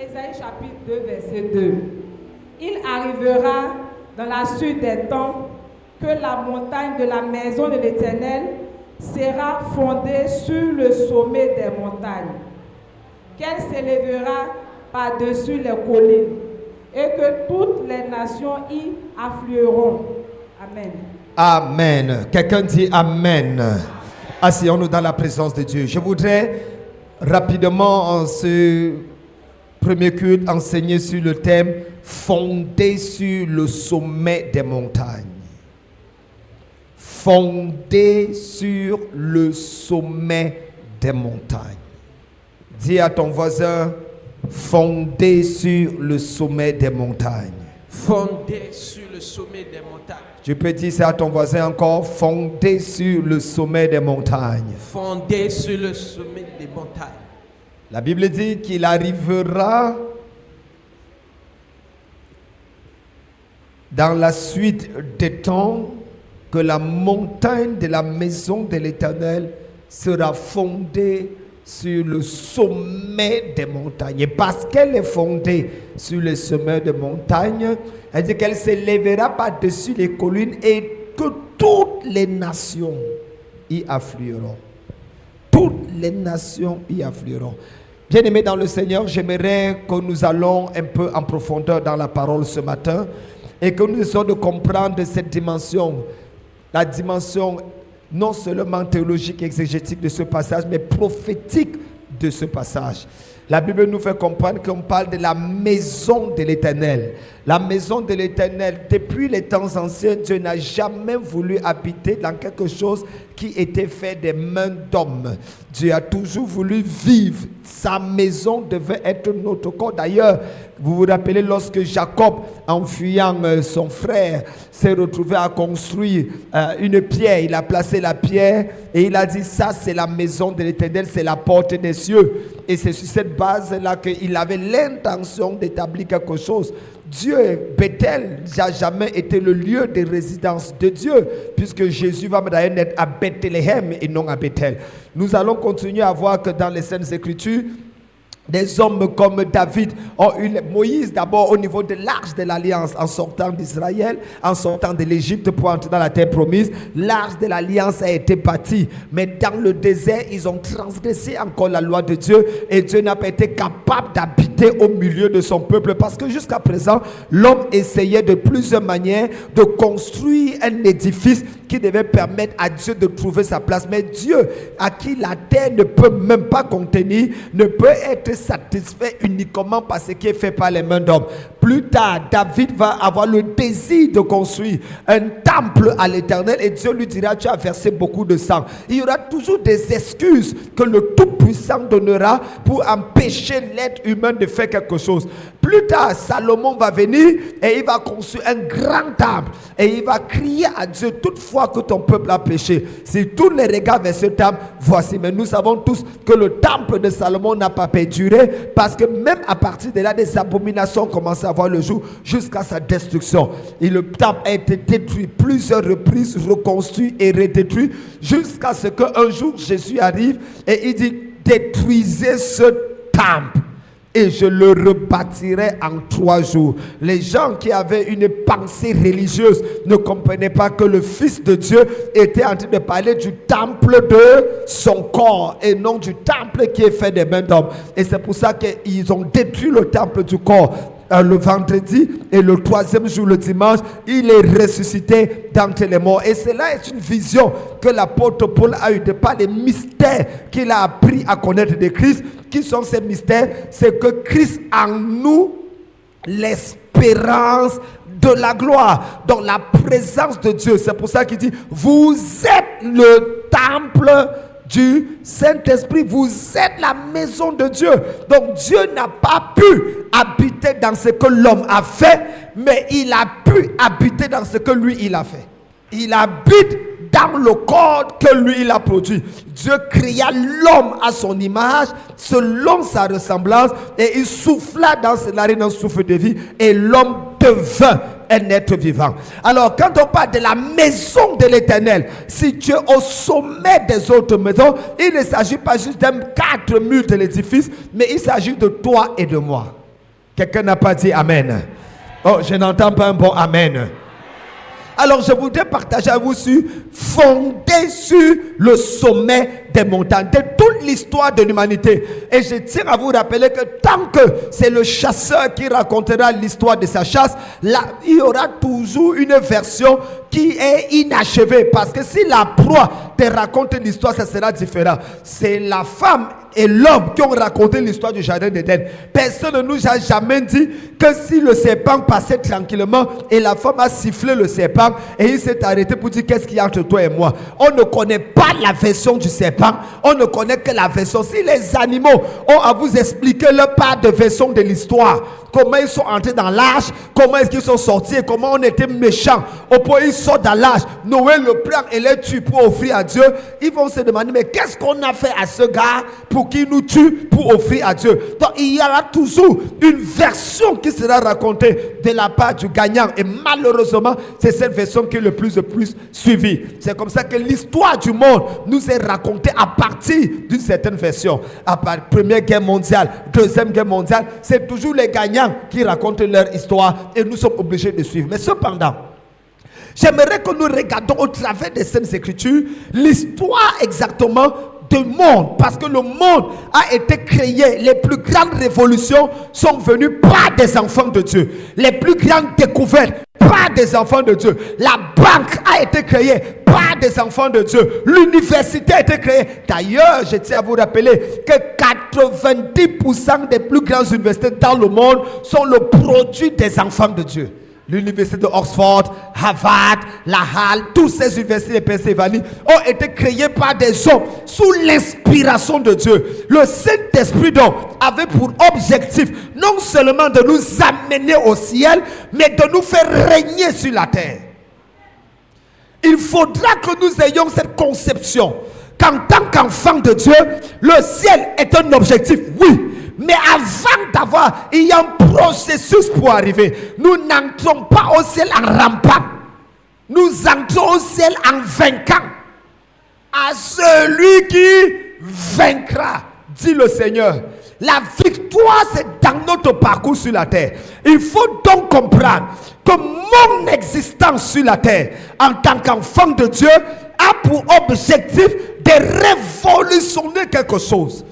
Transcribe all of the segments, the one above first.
Ésaïe chapitre 2, verset 2. Il arrivera dans la suite des temps que la montagne de la maison de l'Éternel sera fondée sur le sommet des montagnes, qu'elle s'élèvera par-dessus les collines, et que toutes les nations y afflueront. Amen. Amen. Quelqu'un dit Amen. Asseyons-nous dans la présence de Dieu. Je voudrais rapidement, en ce premier culte, enseigner sur le thème fondé sur le sommet des montagnes. Fondé sur le sommet des montagnes. Dis à ton voisin, fondé sur le sommet des montagnes. Fondé sur le sommet des montagnes. Tu peux dire ça à ton voisin encore, fondé sur le sommet des montagnes. Fondé sur le sommet des montagnes. La Bible dit qu'il arrivera dans la suite des temps que la montagne de la maison de l'Éternel sera fondée sur le sommet des montagnes. Et parce qu'elle est fondée sur le sommet des montagnes, elle dit qu'elle s'élèvera par-dessus les collines et que toutes les nations y afflueront. Toutes les nations y afflueront. Bien-aimés dans le Seigneur, j'aimerais que nous allons un peu en profondeur dans la parole ce matin et que nous essayons de comprendre cette dimension, la dimension non seulement théologique et exégétique de ce passage, mais prophétique de ce passage. La Bible nous fait comprendre qu'on parle de la maison de l'Éternel. La maison de l'Éternel, depuis les temps anciens, Dieu n'a jamais voulu habiter dans quelque chose qui était fait des mains d'hommes. Dieu a toujours voulu vivre. Sa maison devait être notre corps. D'ailleurs, vous vous rappelez lorsque Jacob, en fuyant son frère, s'est retrouvé à construire une pierre. Il a placé la pierre et il a dit, ça c'est la maison de l'Éternel, c'est la porte des cieux. Et c'est sur cette base-là qu'il avait l'intention d'établir quelque chose. Dieu, Bethel n'a jamais été le lieu de résidence de Dieu, puisque Jésus va d'ailleurs naître à Bethléem et non à Bethel. Nous allons continuer à voir que dans les Saintes Écritures, des hommes comme David ont eu Moïse d'abord au niveau de l'arche de l'alliance en sortant d'Israël, en sortant de l'Égypte pour entrer dans la terre promise. L'arche de l'alliance a été bâtie, mais dans le désert ils ont transgressé encore la loi de Dieu et Dieu n'a pas été capable d'habiter au milieu de son peuple parce que jusqu'à présent l'homme essayait de plusieurs manières de construire un édifice qui devait permettre à Dieu de trouver sa place, mais Dieu à qui la terre ne peut même pas contenir ne peut être satisfait uniquement par ce qui est fait par les mains d'hommes. Plus tard, David va avoir le désir de construire un temple à l'Éternel et Dieu lui dira, tu as versé beaucoup de sang. Il y aura toujours des excuses que le Tout-Puissant donnera pour empêcher l'être humain de faire quelque chose. Plus tard, Salomon va venir et il va construire un grand temple et il va crier à Dieu toutefois que ton peuple a péché. Si tous les regards vers ce temple, voici. Mais nous savons tous que le temple de Salomon n'a pas perduré parce que même à partir de là, des abominations commencent à voir le jour jusqu'à sa destruction. Et le temple a été détruit plusieurs reprises, reconstruit et redétruit jusqu'à ce qu'un jour Jésus arrive et il dit, détruisez ce temple et je le rebâtirai en 3 jours. Les gens qui avaient une pensée religieuse ne comprenaient pas que le Fils de Dieu était en train de parler du temple de son corps et non du temple qui est fait des mains d'hommes. Et c'est pour ça qu'ils ont détruit le temple du corps le vendredi et le 3e jour, le dimanche, il est ressuscité d'entre les morts. Et cela est une vision que l'apôtre Paul a eu de par les mystères qu'il a appris à connaître de Christ. Qui sont ces mystères? C'est que Christ en nous, l'espérance de la gloire, dans la présence de Dieu. C'est pour ça qu'il dit, vous êtes le temple du Saint-Esprit, vous êtes la maison de Dieu. Donc Dieu n'a pas pu habiter dans ce que l'homme a fait, mais il a pu habiter dans ce que lui il a fait. Il habite dans le corps que lui il a produit. Dieu créa l'homme à son image, selon sa ressemblance, et il souffla dans ses narines un souffle de vie, et l'homme devint un être vivant. Alors quand on parle de la maison de l'Éternel, située au sommet des autres maisons, il ne s'agit pas juste d'un 4 murs de l'édifice, mais il s'agit de toi et de moi. Quelqu'un n'a pas dit Amen. Oh, je n'entends pas un bon Amen. Alors je voudrais partager avec vous sur fondé sur le sommet des montagnes, de toute l'histoire de l'humanité. Et je tiens à vous rappeler que tant que c'est le chasseur qui racontera l'histoire de sa chasse, là, il y aura toujours une version qui est inachevée. Parce que si la proie te raconte l'histoire, ça sera différent. C'est la femme et l'homme qui ont raconté l'histoire du jardin d'Éden. Personne ne nous a jamais dit que si le serpent passait tranquillement et la femme a sifflé le serpent et il s'est arrêté pour dire qu'est-ce qu'il y a entre toi et moi. On ne connaît pas la version du serpent, on ne connaît que la version. Si les animaux ont à vous expliquer leur part de version de l'histoire, comment ils sont entrés dans l'arche, comment est-ce qu'ils sont sortis et comment on était méchants au point où ils sortent dans l'arche, Noé le prend et les tue pour offrir à Dieu, ils vont se demander mais qu'est-ce qu'on a fait à ce gars pour qu'il nous tue pour offrir à Dieu. Donc il y aura toujours une version qui sera racontée de la part du gagnant et malheureusement c'est cette version qui est le plus suivie. C'est comme ça que l'histoire du monde nous est racontée à partir d'une certaine version. À part Première Guerre mondiale, Deuxième Guerre mondiale, c'est toujours les gagnants qui racontent leur histoire et nous sommes obligés de suivre. Mais cependant, j'aimerais que nous regardions au travers des Saintes Écritures l'histoire exactement du monde, parce que le monde a été créé, les plus grandes révolutions sont venues par des enfants de Dieu, les plus grandes découvertes par des enfants de Dieu, la banque a été créée par des enfants de Dieu, l'université a été créée. D'ailleurs, je tiens à vous rappeler que 90% des plus grandes universités dans le monde sont le produit des enfants de Dieu. L'université de Oxford, Harvard, la Halle, toutes ces universités de Pennsylvanie ont été créées par des hommes sous l'inspiration de Dieu. Le Saint-Esprit donc avait pour objectif non seulement de nous amener au ciel, mais de nous faire régner sur la terre. Il faudra que nous ayons cette conception qu'en tant qu'enfant de Dieu, le ciel est un objectif, oui. Mais avant d'avoir, il y a un processus pour arriver. Nous n'entrons pas au ciel en rampant. Nous entrons au ciel en vainquant. À celui qui vaincra, dit le Seigneur. La victoire, c'est dans notre parcours sur la terre. Il faut donc comprendre que mon existence sur la terre, en tant qu'enfant de Dieu, a pour objectif de révolutionner quelque chose,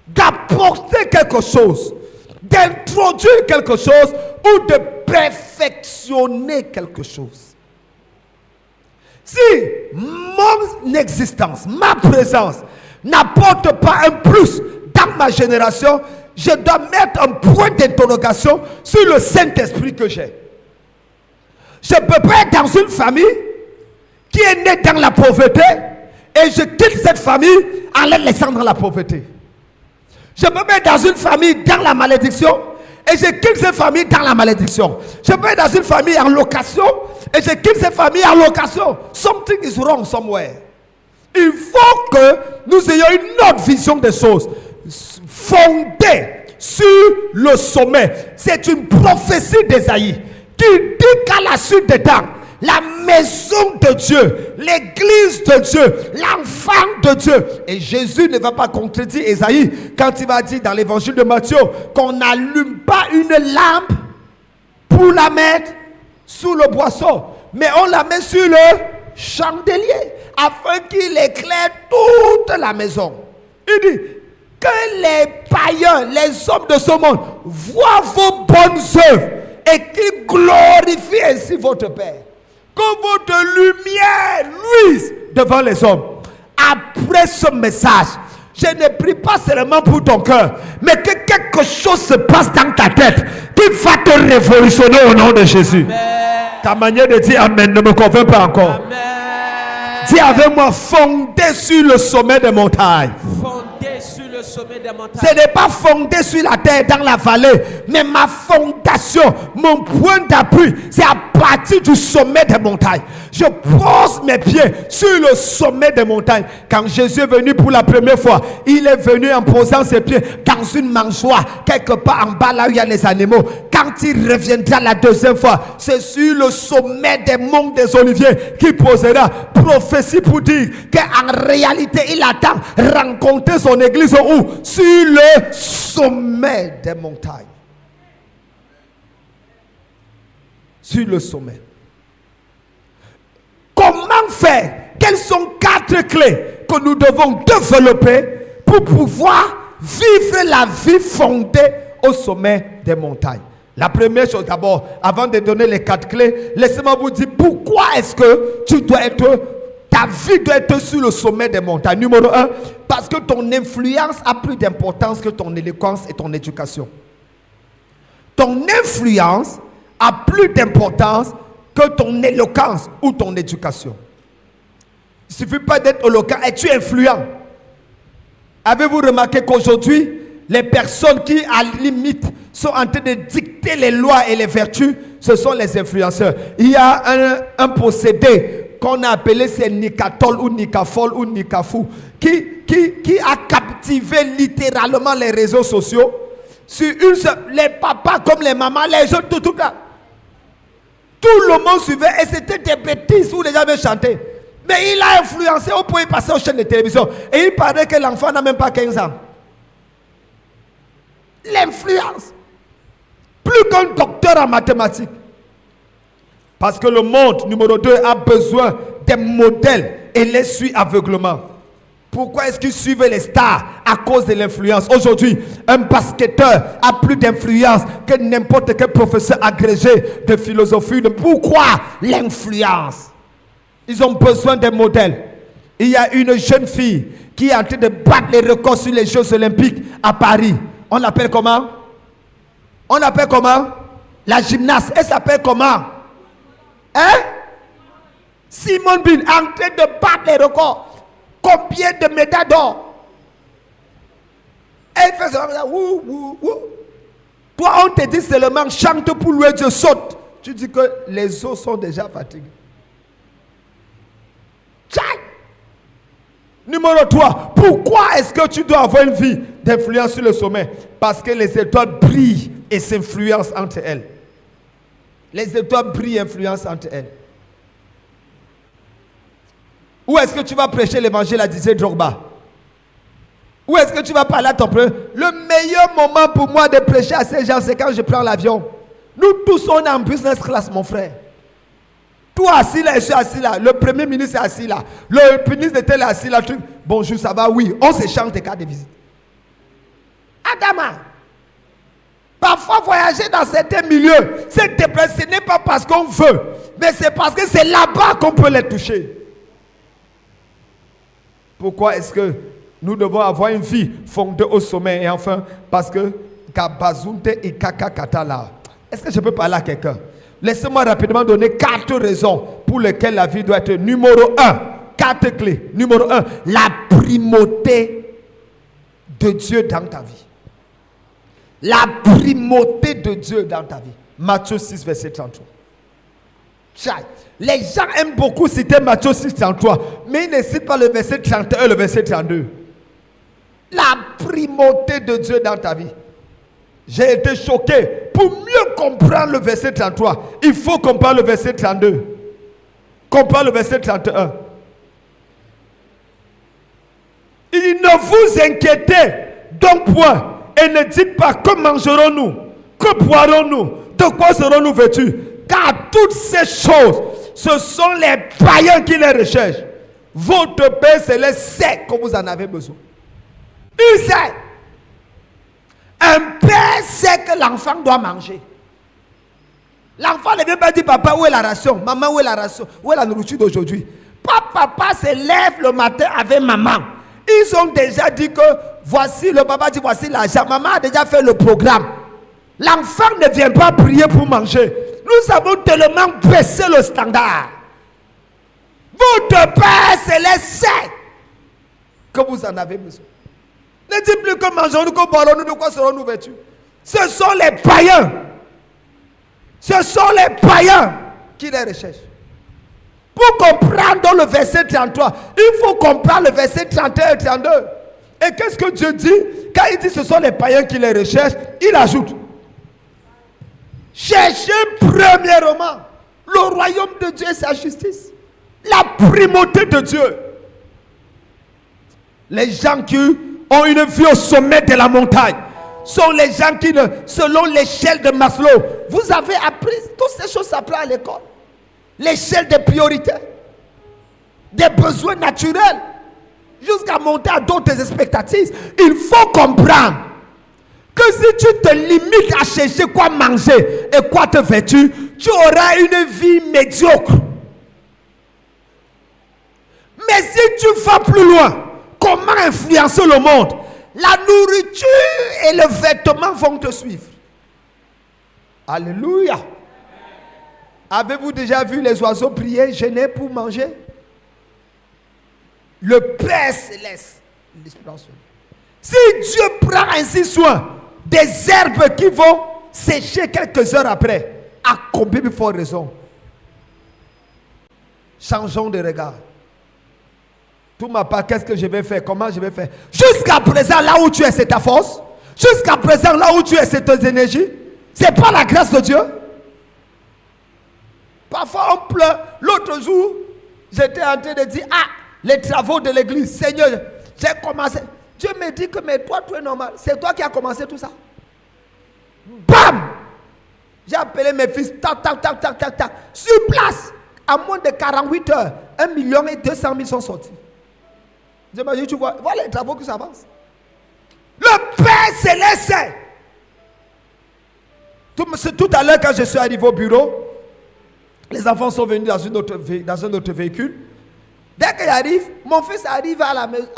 d'apporter quelque chose, d'introduire quelque chose ou de perfectionner quelque chose. Si mon existence, ma présence n'apporte pas un plus dans ma génération, je dois mettre un point d'interrogation sur le Saint-Esprit que j'ai. Je ne peux pas être dans une famille qui est née dans la pauvreté et je quitte cette famille en la laissant dans la pauvreté. Je peux être dans une famille dans la malédiction et je quitte cette famille dans la malédiction. Je peux être dans une famille en location et je quitte cette famille en location. Something is wrong somewhere. Il faut que nous ayons une autre vision des choses, fondée sur le sommet. C'est une prophétie d'Ésaïe qui dit qu'à la suite des temps, la maison de Dieu, l'église de Dieu, l'enfant de Dieu. Et Jésus ne va pas contredire Ésaïe quand il va dire dans l'évangile de Matthieu qu'on n'allume pas une lampe pour la mettre sous le boisseau, mais on la met sur le chandelier afin qu'il éclaire toute la maison. Il dit que les païens, les hommes de ce monde voient vos bonnes œuvres et qu'ils glorifient ainsi votre Père. Que votre lumière luise devant les hommes. Après ce message, je ne prie pas seulement pour ton cœur, mais que quelque chose se passe dans ta tête qui va te révolutionner au nom de Jésus. Amen. Ta manière de dire Amen ne me convainc pas encore. Amen. Dis avec moi, fondé sur le sommet des montagnes. Fondé sur le sommet des montagnes. Ce n'est pas fondé sur la terre dans la vallée, mais ma fondation, mon point d'appui, c'est à partir du sommet des montagnes. Je pose mes pieds sur le sommet des montagnes. Quand Jésus est venu pour la première fois, il est venu en posant ses pieds dans une mangeoire, quelque part en bas là où il y a les animaux. Quand il reviendra la deuxième fois, c'est sur le sommet des monts des Oliviers qu'il posera prophétie pour dire qu'en réalité il attend rencontrer son église où? Sur le sommet des montagnes. sur le sommet. Comment faire? Quelles sont 4 clés que nous devons développer pour pouvoir vivre la vie fondée au sommet des montagnes? La première chose d'abord, avant de donner les 4 clés, laissez-moi vous dire pourquoi est-ce que ta vie doit être sur le sommet des montagnes. Numéro 1, parce que ton influence a plus d'importance que ton éloquence et ton éducation. Ton influence a plus d'importance que ton éloquence ou ton éducation. Il ne suffit pas d'être éloquent, es-tu influent? Avez-vous remarqué qu'aujourd'hui, les personnes qui, à la limite, sont en train de dicter les lois et les vertus, ce sont les influenceurs. Il y a un possédé qu'on a appelé c'est Nicatol ou Nicafol ou Nicafou qui a captivé littéralement les réseaux sociaux. Sur les papas comme les mamans, les jeunes, tout là. Tout le monde suivait et c'était des bêtises où les gens avaient chanté. Mais il a influencé au point de passer aux chaînes de télévision. Et il paraît que l'enfant n'a même pas 15 ans. L'influence. Plus qu'un docteur en mathématiques. Parce que le monde, numéro 2, a besoin des modèles et les suit aveuglement. Pourquoi est-ce qu'ils suivent les stars? À cause de l'influence. Aujourd'hui, un basketteur a plus d'influence que n'importe quel professeur agrégé de philosophie. Pourquoi? L'influence. Ils ont besoin des modèles. Il y a une jeune fille qui est en train de battre les records sur les Jeux Olympiques à Paris. On l'appelle comment? On l'appelle comment? La gymnaste. Elle s'appelle comment? Hein? Simone Biles, en train de battre les records. Combien de médailles d'or? Elle fait ça. Toi, on te dit seulement chante pour louer Dieu, saute. Tu dis que les os sont déjà fatigués. Numéro 3, pourquoi est-ce que tu dois avoir une vie d'influence sur le sommet? Parce que les étoiles brillent et s'influencent entre elles. Les étoiles brillent et influencent entre elles. Où est-ce que tu vas prêcher l'évangile à Didier Drogba? Où est-ce que tu vas parler à ton peuple? Le meilleur moment pour moi de prêcher à ces gens, c'est quand je prends l'avion. Nous tous, on est en business class, mon frère. Toi assis là, je suis assis là. Le premier ministre est assis là. Le ministre de tel est assis là. Bonjour, ça va? Oui. On s'échange des cartes de visite. Adama. Parfois, voyager dans certains milieux, se déplacer, ce n'est pas parce qu'on veut, mais c'est parce que c'est là-bas qu'on peut les toucher. Pourquoi est-ce que nous devons avoir une vie fondée au sommet? Et enfin, parce que Kabazunte et Kakakatala. Est-ce que je peux parler à quelqu'un? Laissez-moi rapidement donner 4 raisons pour lesquelles la vie doit être numéro 1. 4 clés. Numéro 1, la primauté de Dieu dans ta vie. La primauté de Dieu dans ta vie. Matthieu 6, verset 33. Les gens aiment beaucoup citer Matthieu 6, 33, mais ils ne citent pas le verset 31 et le verset 32. La primauté de Dieu dans ta vie. J'ai été choqué. Pour mieux comprendre le verset 33, il faut comprendre le verset 32. Comprendre le verset 31. Il dit, ne vous inquiétez donc point et ne dites pas que mangerons-nous, que boirons-nous, de quoi serons-nous vêtus, car toutes ces choses, ce sont les païens qui les recherchent. Votre Père Céleste sait que vous en avez besoin. Il sait. Un père sait que l'enfant doit manger. L'enfant ne vient pas dire, papa, où est la ration? Maman, où est la ration? Où est la nourriture d'aujourd'hui? Papa se lève le matin avec maman. Ils ont déjà dit que voici, le papa dit voici l'argent. Maman a déjà fait le programme. L'enfant ne vient pas prier pour manger. Nous avons tellement baissé le standard. Votre Père Céleste sait que vous en avez besoin. Ne dites plus que mangeons-nous, que boirons-nous, de quoi serons-nous vêtus. Ce sont les païens. Ce sont les païens qui les recherchent. Pour comprendre le verset 33, il faut comprendre le verset 31 et 32. Et qu'est-ce que Dieu dit? Quand il dit ce sont les païens qui les recherchent, il ajoute: cherchez premièrement le royaume de Dieu et sa justice. La primauté de Dieu. Les gens qui ont une vie au sommet de la montagne, sont les gens qui, selon l'échelle de Maslow, vous avez appris, toutes ces choses s'apprennent à l'école. L'échelle des priorités, des besoins naturels, jusqu'à monter à d'autres expectatives. Il faut comprendre que si tu te limites à chercher quoi manger et quoi te vêtir, tu auras une vie médiocre. Mais si tu vas plus loin, comment influencer le monde? La nourriture et le vêtement vont te suivre. Alléluia. Avez-vous déjà vu les oiseaux prier, gêner pour manger? Le Père Céleste. Si Dieu prend ainsi soin des herbes qui vont sécher quelques heures après, à combien de fois raison? Changeons de regard. Tout ma part, qu'est-ce que je vais faire? Comment je vais faire? Jusqu'à présent, là où tu es, c'est ta force. Jusqu'à présent, là où tu es, c'est tes énergies. C'est pas la grâce de Dieu. Parfois, on pleure. L'autre jour, j'étais en train de dire, les travaux de l'église, Seigneur, j'ai commencé. Dieu me dit que, mais toi, tu es normal. C'est toi qui as commencé tout ça. Bam! J'ai appelé mes fils, tac, tac, tac, tac, tac, tac. Sur place, à moins de 48 heures, 1,2 million sont sortis. J'imagine, tu vois, voilà les travaux qui s'avancent. Le Père Céleste. Tout à l'heure, quand je suis arrivé au bureau, les enfants sont venus dans un autre véhicule. Dès qu'ils arrivent, mon fils arrive à la maison.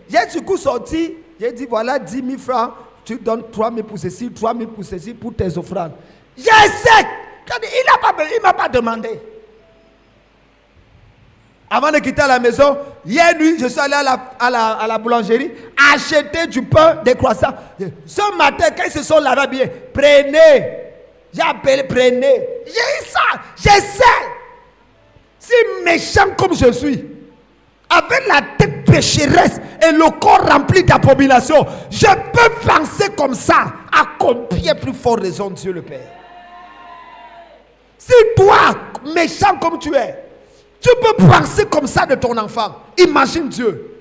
J'ai du coup sorti, j'ai dit voilà 10 000 francs, tu donnes 3 000 pour ceci, 3 000 pour ceci, pour tes offrandes. J'essaie. Il ne m'a pas demandé. Avant de quitter la maison, hier nuit, je suis allé à la boulangerie acheter du pain, des croissants. Ce matin, quand ils se sont lavés bien, prenez. J'ai appelé, prenez. J'ai eu ça. J'essaie. Si méchant comme je suis, avec la tête pécheresse et le corps rempli d'abominations, je peux penser comme ça. À combien plus fort raison Dieu le Père? Si toi, méchant comme tu es, tu peux penser comme ça de ton enfant. Imagine Dieu.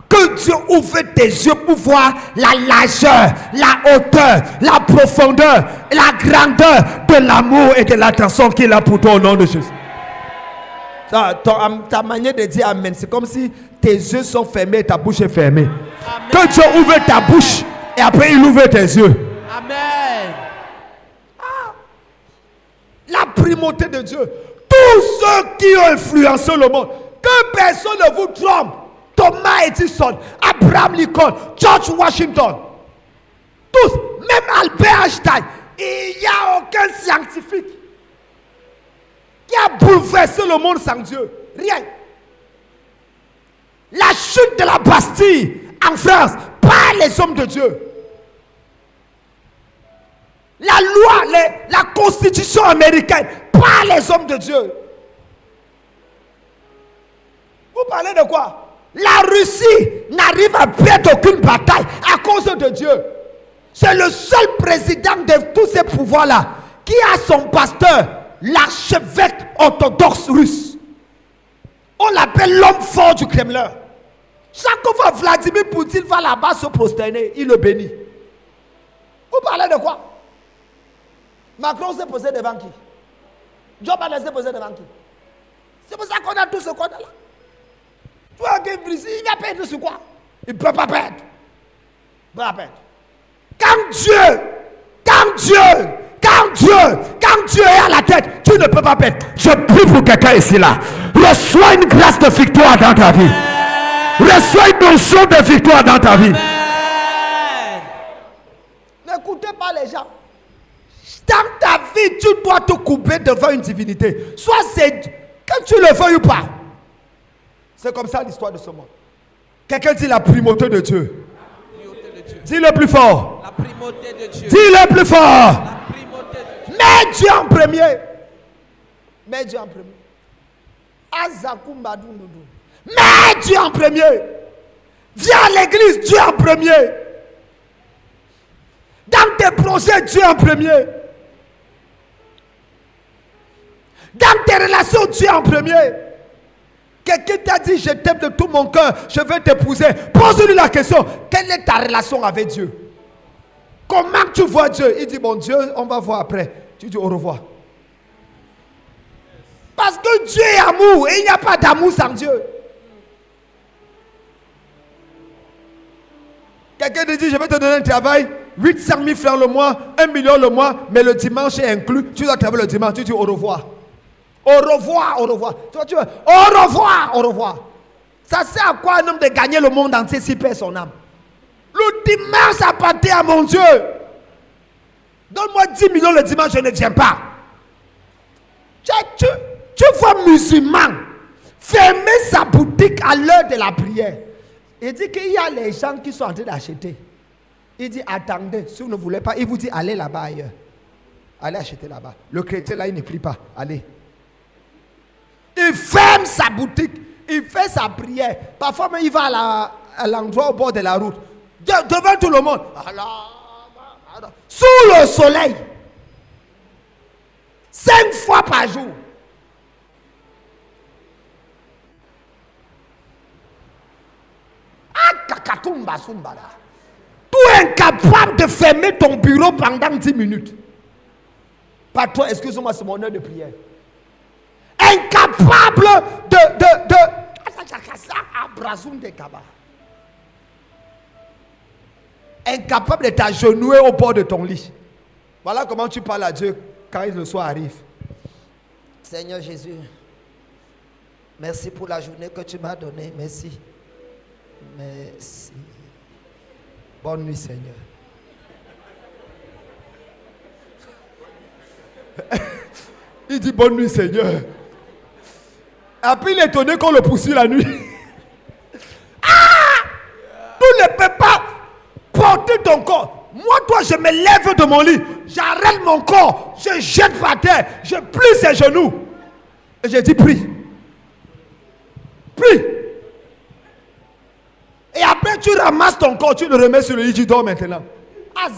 Que Dieu ouvre tes yeux pour voir la largeur, la hauteur, la profondeur, la grandeur de l'amour et de l'attention qu'il a pour toi au nom de Jésus. Ta manière de dire Amen, c'est comme si tes yeux sont fermés et ta bouche est fermée. Amen. Que Dieu ouvre ta bouche et après il ouvre tes yeux. Amen. La primauté de Dieu. Tous ceux qui ont influencé le monde, que personne ne vous trompe. Thomas Edison, Abraham Lincoln, George Washington, tous, même Albert Einstein, il n'y a aucun scientifique qui a bouleversé le monde sans Dieu. Rien. La chute de la Bastille en France par les hommes de Dieu. La loi, la constitution américaine par les hommes de Dieu. Vous parlez de quoi? La Russie n'arrive à perdre aucune bataille à cause de Dieu. C'est le seul président de tous ces pouvoirs-là qui a son pasteur, l'archevêque orthodoxe russe. On l'appelle l'homme fort du Kremlin. Chaque fois Vladimir Poutine va là-bas se prosterner, il le bénit. Vous parlez de quoi? Macron s'est posé devant qui? Joe Biden s'est posé devant qui? C'est pour ça qu'on a tout ce qu'on a là. Toi, il va perdre sur quoi? Il ne peut pas perdre. Il ne peut pas perdre. Quand Dieu est à la tête, tu ne peux pas perdre. Je prie pour quelqu'un ici là. Reçois une grâce de victoire dans ta vie. Reçois une notion de victoire dans ta vie. N'écoutez pas les gens. Dans ta vie, tu dois te couper devant une divinité. Soit c'est que tu le veuilles ou pas. C'est comme ça l'histoire de ce monde. Quelqu'un dit la primauté de Dieu. Dis le plus fort. La primauté de Dieu. Dis le plus fort. La primauté de Dieu. Mets Dieu en premier. Mets Dieu en premier. Azakumbadundudu. Mets Dieu en premier. Viens à l'église, Dieu en premier. Dans tes projets, Dieu en premier. Dans tes relations, Dieu en premier. Quelqu'un t'a dit, je t'aime de tout mon cœur, je veux t'épouser. Pose-lui la question, quelle est ta relation avec Dieu? Comment tu vois Dieu? Il dit, bon Dieu, on va voir après. Tu dis au revoir. Parce que Dieu est amour et il n'y a pas d'amour sans Dieu. Quelqu'un te dit, je vais te donner un travail, 800 000 francs le mois, 1 million le mois, mais le dimanche est inclus. Tu dois travailler le dimanche, tu dis au revoir. Au revoir, au revoir. Tu vois, au revoir, au revoir. Ça sert à quoi un homme de gagner le monde entier s'il perd son âme? Le dimanche appartient à mon Dieu. Donne-moi 10 millions le dimanche, je ne viens pas. Tu vois musulman fermer sa boutique à l'heure de la prière. Il dit qu'il y a les gens qui sont en train d'acheter. Il dit attendez, si vous ne voulez pas, il vous dit allez là-bas ailleurs. Allez acheter là-bas. Le chrétien là, il ne prie pas. Allez. Il ferme sa boutique. Il fait sa prière. Parfois même il va à l'endroit au bord de la route. Devant tout le monde. Sous le soleil. 5 fois par jour. Tu es incapable de fermer ton bureau pendant 10 minutes. Pas toi, excuse-moi, c'est mon heure de prière. Incapable incapable de t'agenouiller au bord de ton lit. Voilà comment tu parles à Dieu quand le soir arrive. Seigneur Jésus, merci pour la journée que tu m'as donnée. Merci. Merci. Bonne nuit, Seigneur. Il dit bonne nuit, Seigneur. Après, il est étonné qu'on le poursuit la nuit. Tu ne peux pas porter ton corps. Moi, toi, je me lève de mon lit. J'arrête mon corps. Je jette par terre. Je plie ses genoux. Et je dis prie. Prie. Et après, tu ramasses ton corps. Tu le remets sur le lit. Tu dors maintenant. À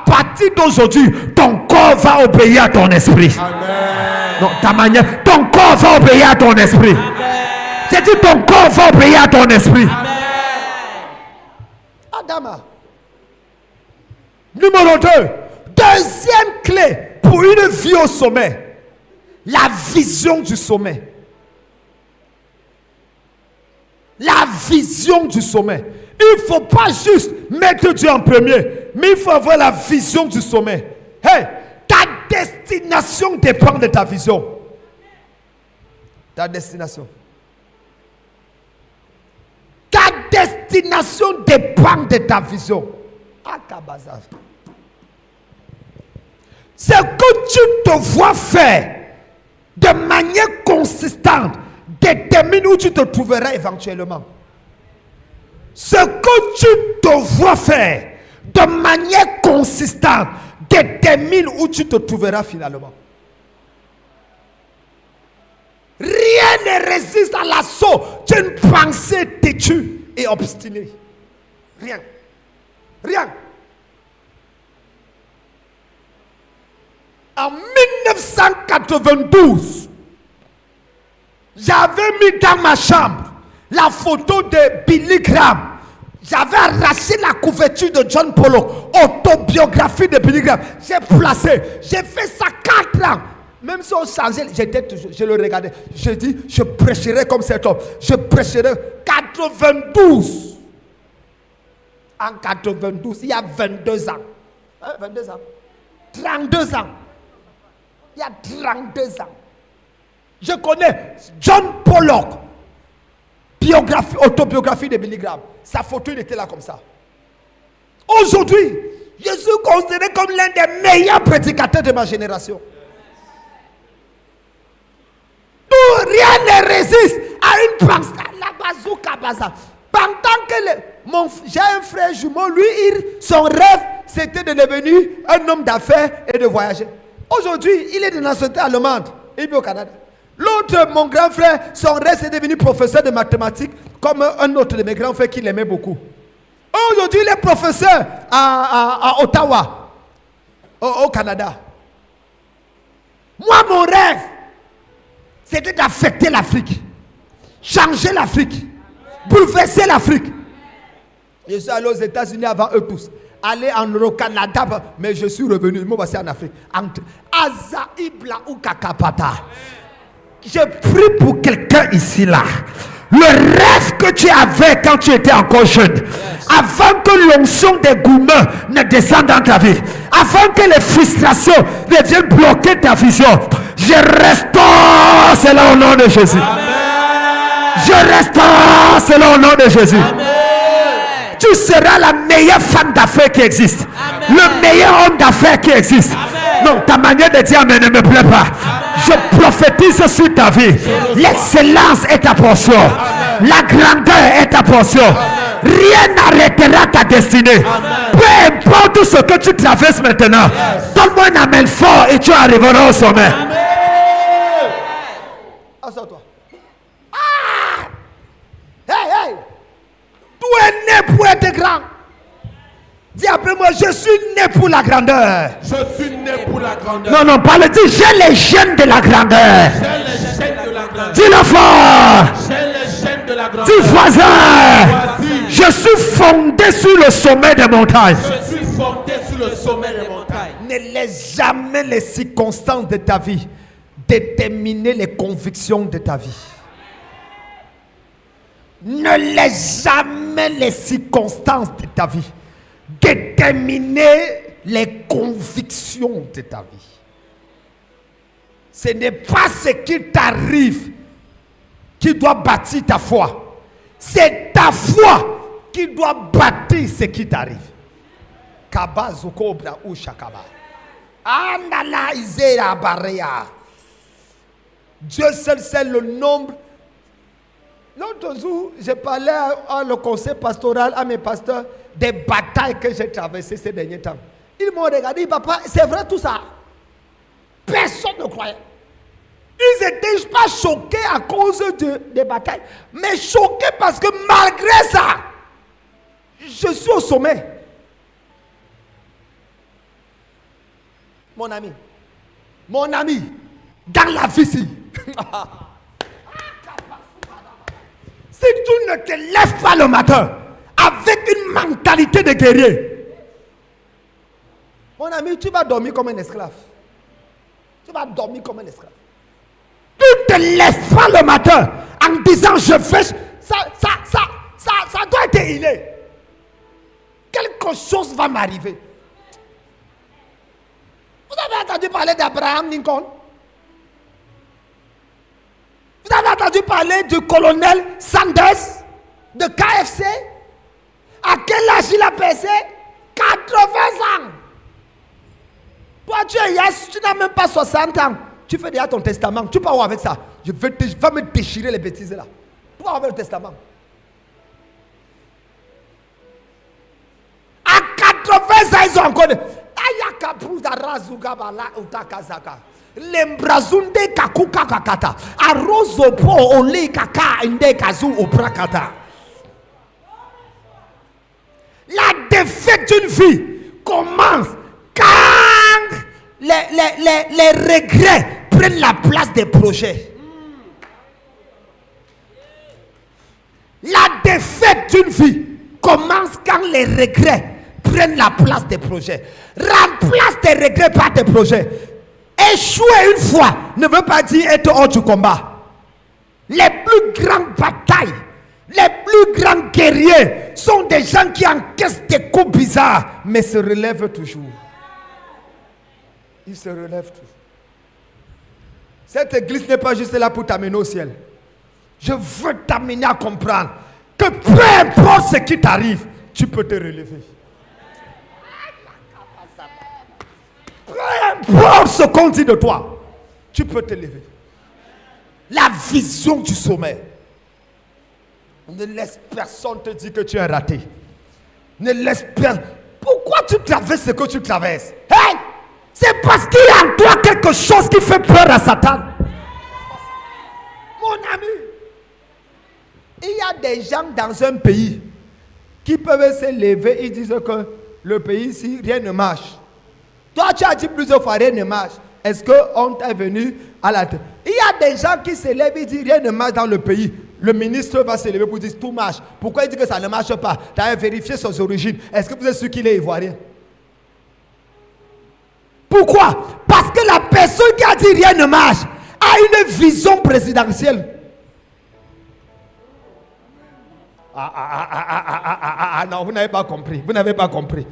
partir d'aujourd'hui, ton corps va obéir à ton esprit. Amen. Non, ta manière, ton corps va obéir à ton esprit. J'ai dit ton corps va obéir à ton esprit. Amen. Adama. Numéro 2. Deuxième clé pour une vie au sommet. La vision du sommet. La vision du sommet. Il ne faut pas juste mettre Dieu en premier, mais il faut avoir la vision du sommet. Hey, ta destination dépend de ta vision. Ta destination. Ta destination dépend de ta vision. Ce que tu te vois faire de manière consistante détermine où tu te trouveras éventuellement. Ce que tu te vois faire de manière consistante détermine où tu te trouveras finalement. Rien ne résiste à l'assaut d'une pensée têtue et obstinée. Rien. Rien. En 1992, j'avais mis dans ma chambre la photo de Billy Graham. J'avais arraché la couverture de John Pollock, autobiographie de Billy Graham. J'ai placé, j'ai fait ça 4 ans. Même si on changeait, j'étais toujours, je le regardais. Je dis, je prêcherai comme cet homme. Je prêcherai 92. En 92, il y a 22 ans. 22 ans. 32 ans. Il y a 32 ans. Je connais John Pollock. Biographie, autobiographie de Billy Graham. Sa photo, il était là comme ça. Aujourd'hui, je suis considéré comme l'un des meilleurs prédicateurs de ma génération. Rien ne résiste à une pensée. La bazooka baza. Pendant que j'ai un frère jumeau, lui, son rêve, c'était de devenir un homme d'affaires et de voyager. Aujourd'hui, il est de nationalité allemande. Il vit au Canada. L'autre, mon grand frère, son rêve, c'est de devenir professeur de mathématiques, comme un autre de mes grands frères qui l'aimait beaucoup. Aujourd'hui, il est professeur à Ottawa, au Canada. Moi, mon rêve, c'était d'affecter l'Afrique, changer l'Afrique, bouleverser l'Afrique. Je suis allé aux États-Unis avant eux tous. Aller en Euro-Canada, mais je suis revenu. Moi, voici en Afrique. Azaïbla ou Kakapata. Je prie pour quelqu'un ici là. Le rêve que tu avais quand tu étais encore jeune, avant que l'onction des gourmands ne descende dans ta vie, avant que les frustrations ne viennent bloquer ta vision, je restaure cela au nom de Jésus. Amen. Je restaure cela au nom de Jésus. Amen. Tu seras la meilleure femme d'affaires qui existe. Amen. Le meilleur homme d'affaires qui existe. Amen. Non, ta manière de dire amen ne me plaît pas. Amen. Je prophétise sur ta vie. L'excellence est ta portion. Amen. La grandeur est ta portion. Amen. Rien n'arrêtera ta destinée. Amen. Peu importe ce que tu traverses maintenant. Yes. Donne-moi un amen fort et tu arriveras au sommet. Amen. Assois-toi. Ah! Hey, hey! Tu es né pour être grand. Dis après moi, je suis né pour la grandeur. Je suis né pour la grandeur. Non, non, parle, dis, j'ai les gènes de la grandeur. J'ai les gènes de la grandeur. Dis-le fort. J'ai les gènes de la grandeur. Dis voisin. Je suis fondé sur le sommet des montagnes. Je suis fondé sur le sommet des montagnes. Ne laisse jamais les circonstances de ta vie déterminer les convictions de ta vie. Ne laisse jamais les circonstances de ta vie déterminer les convictions de ta vie. Ce n'est pas ce qui t'arrive qui doit bâtir ta foi. C'est ta foi qui doit bâtir ce qui t'arrive. Kaba zukobra ou shakaba. Andala izera baria. Dieu seul sait le nombre. L'autre jour, j'ai parlé à le conseil pastoral, à mes pasteurs, des batailles que j'ai traversées ces derniers temps. Ils m'ont regardé, papa, c'est vrai tout ça. Personne ne croyait. Ils n'étaient pas choqués à cause des batailles, mais choqués parce que malgré ça, je suis au sommet. Mon ami, dans la vie ici, si tu ne te lèves pas le matin avec une mentalité de guerrier, mon ami, tu vas dormir comme un esclave. Tu vas dormir comme un esclave. Tu ne te lèves pas le matin en disant je fais. Ça doit être inné. Quelque chose va m'arriver. Vous avez entendu parler d'Abraham Lincoln? Vous avez entendu parler du colonel Sanders de KFC? À quel âge il a baissé? 80 ans. Toi, tu es yes, tu n'as même pas 60 ans. Tu fais déjà ton testament. Tu pars où avec ça? Je vais me déchirer les bêtises là. Tu pars avec le testament. À 80 ans, ils ont encore... Lembrazunde kakuka kakata arozo po ole kaka inde kazu oprakata. La défaite d'une vie commence quand les regrets prennent la place des projets. La défaite d'une vie commence quand les regrets prennent la place des projets. Remplace tes regrets par tes projets. Échouer une fois ne veut pas dire être hors du combat. Les plus grandes batailles, les plus grands guerriers sont des gens qui encaissent des coups bizarres, mais se relèvent toujours. Ils se relèvent toujours. Cette église n'est pas juste là pour t'amener au ciel. Je veux t'amener à comprendre que peu importe ce qui t'arrive, tu peux te relever. Peu importe ce qu'on dit de toi, tu peux te lever. La vision du sommet. Ne laisse personne te dire que tu es raté. Ne laisse personne. Pourquoi tu traverses ce que tu traverses? Hey! C'est parce qu'il y a en toi quelque chose qui fait peur à Satan. Mon ami, il y a des gens dans un pays qui peuvent se lever et disent que le pays ici, rien ne marche. Toi, tu as dit plusieurs fois, rien ne marche. Est-ce qu'on t'a venu à la tête? Il y a des gens qui se lèvent et disent rien ne marche dans le pays. Le ministre va se lever pour dire tout marche. Pourquoi il dit que ça ne marche pas? Tu as vérifié ses origines. Est-ce que vous êtes sûr qu'il est ivoirien? Pourquoi? Parce que la personne qui a dit rien ne marche a une vision présidentielle. Non, vous n'avez pas compris. Vous n'avez pas compris.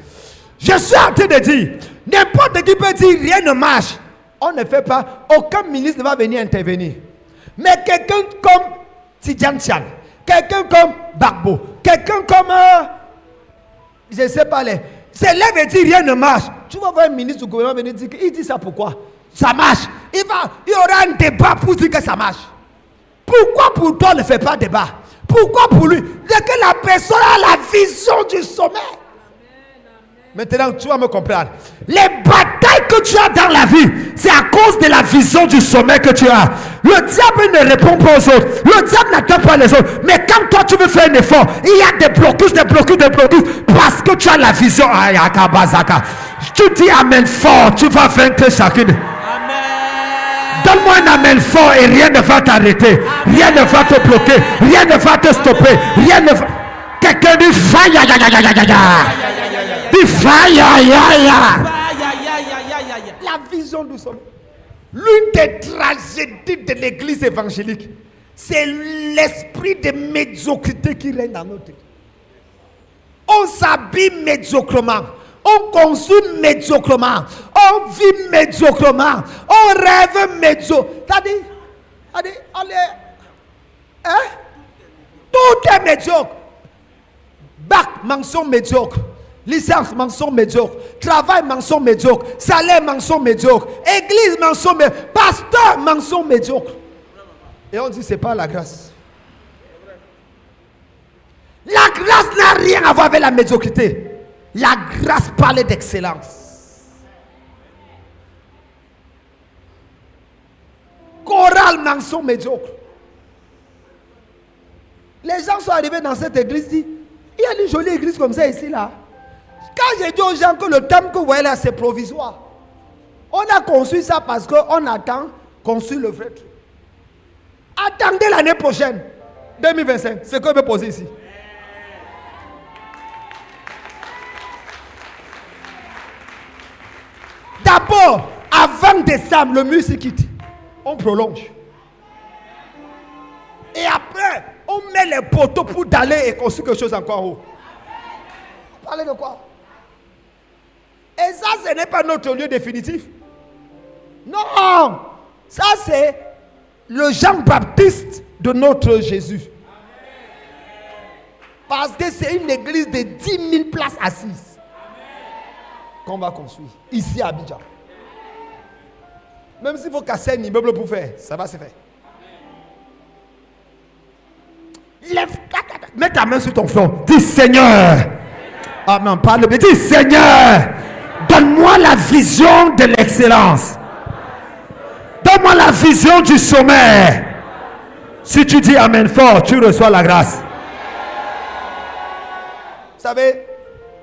Je suis en train de dire, n'importe qui peut dire rien ne marche. On ne fait pas, aucun ministre ne va venir intervenir. Mais quelqu'un comme Tidjane Tian, quelqu'un comme Gbagbo, quelqu'un comme, je ne sais pas, se lève et dit rien ne marche. Tu vas voir un ministre du gouvernement venir dire qu'il dit ça pourquoi? Ça marche. Il y aura un débat pour dire que ça marche. Pourquoi pour toi ne fait pas débat? Pourquoi pour lui? C'est que la personne a la vision du sommet. Maintenant, tu vas me comprendre. Les batailles que tu as dans la vie, c'est à cause de la vision du sommet que tu as. Le diable ne répond pas aux autres. Le diable n'attend pas les autres. Mais quand toi, tu veux faire un effort, il y a des blocus, parce que tu as la vision. Tu dis amen fort, tu vas vaincre chacune. Donne-moi un amen fort et rien ne va t'arrêter. Rien ne va te bloquer. Rien ne va te stopper. Rien ne va... Quelqu'un dit faille. Dit faille. La vision du sommet. L'une des tragédies de l'église évangélique, c'est l'esprit de médiocrité qui règne dans notre église. On s'habille médiocrement. On consomme médiocrement. On vit médiocrement. On rêve médiocre. Tout est médiocre. Bac, mention médiocre. Licence, mention médiocre. Travail, mention médiocre. Salaire, mention médiocre. Église, mention médiocre. Pasteur, mention médiocre. Et on dit c'est pas la grâce. La grâce n'a rien à voir avec la médiocrité. La grâce parle d'excellence. Chorale, mention médiocre. Les gens sont arrivés dans cette église, disent, il y a une jolie église comme ça ici là. Quand j'ai dit aux gens que le thème que vous voyez là c'est provisoire, on a conçu ça parce qu'on attend construire le vrai truc. Attendez l'année prochaine, 2025, c'est ce qu'on veut poser ici. D'abord, avant décembre, le mur se quitte. On prolonge. Et après, on met les poteaux pour d'aller et construire quelque chose encore haut. Vous parlez de quoi? Et ça, ce n'est pas notre lieu définitif. Non! Ça, c'est le Jean-Baptiste de notre Jésus. Parce que c'est une église de 10 000 places assises qu'on va construire ici à Abidjan. Même s'il faut casser un immeuble pour faire, ça va se faire. Mets ta main sur ton front. Dis Seigneur. Ah non, parle, mais dis Seigneur, donne-moi la vision de l'excellence. Donne-moi la vision du sommet. Si tu dis Amen fort, tu reçois la grâce. Vous savez,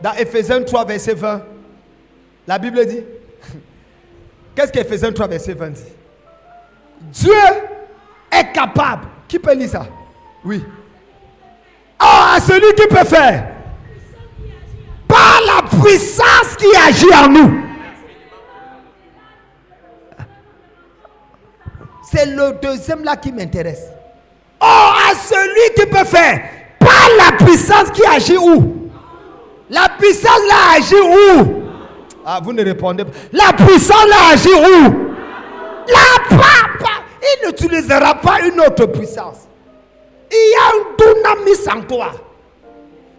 dans Ephésiens 3, verset 20, la Bible dit, qu'est-ce qu'Éphésiens 3, verset 20 dit? Dieu est capable. Qui peut lire ça? Oui. Oh, à celui qui peut faire. Par la puissance qui agit en nous. C'est le deuxième là qui m'intéresse. Oh, à celui qui peut faire. Par la puissance qui agit où? La puissance là agit où? Ah, vous ne répondez pas. La puissance là agit où? La papa. Il n'utilisera pas une autre puissance. Il y a un dynamis en toi.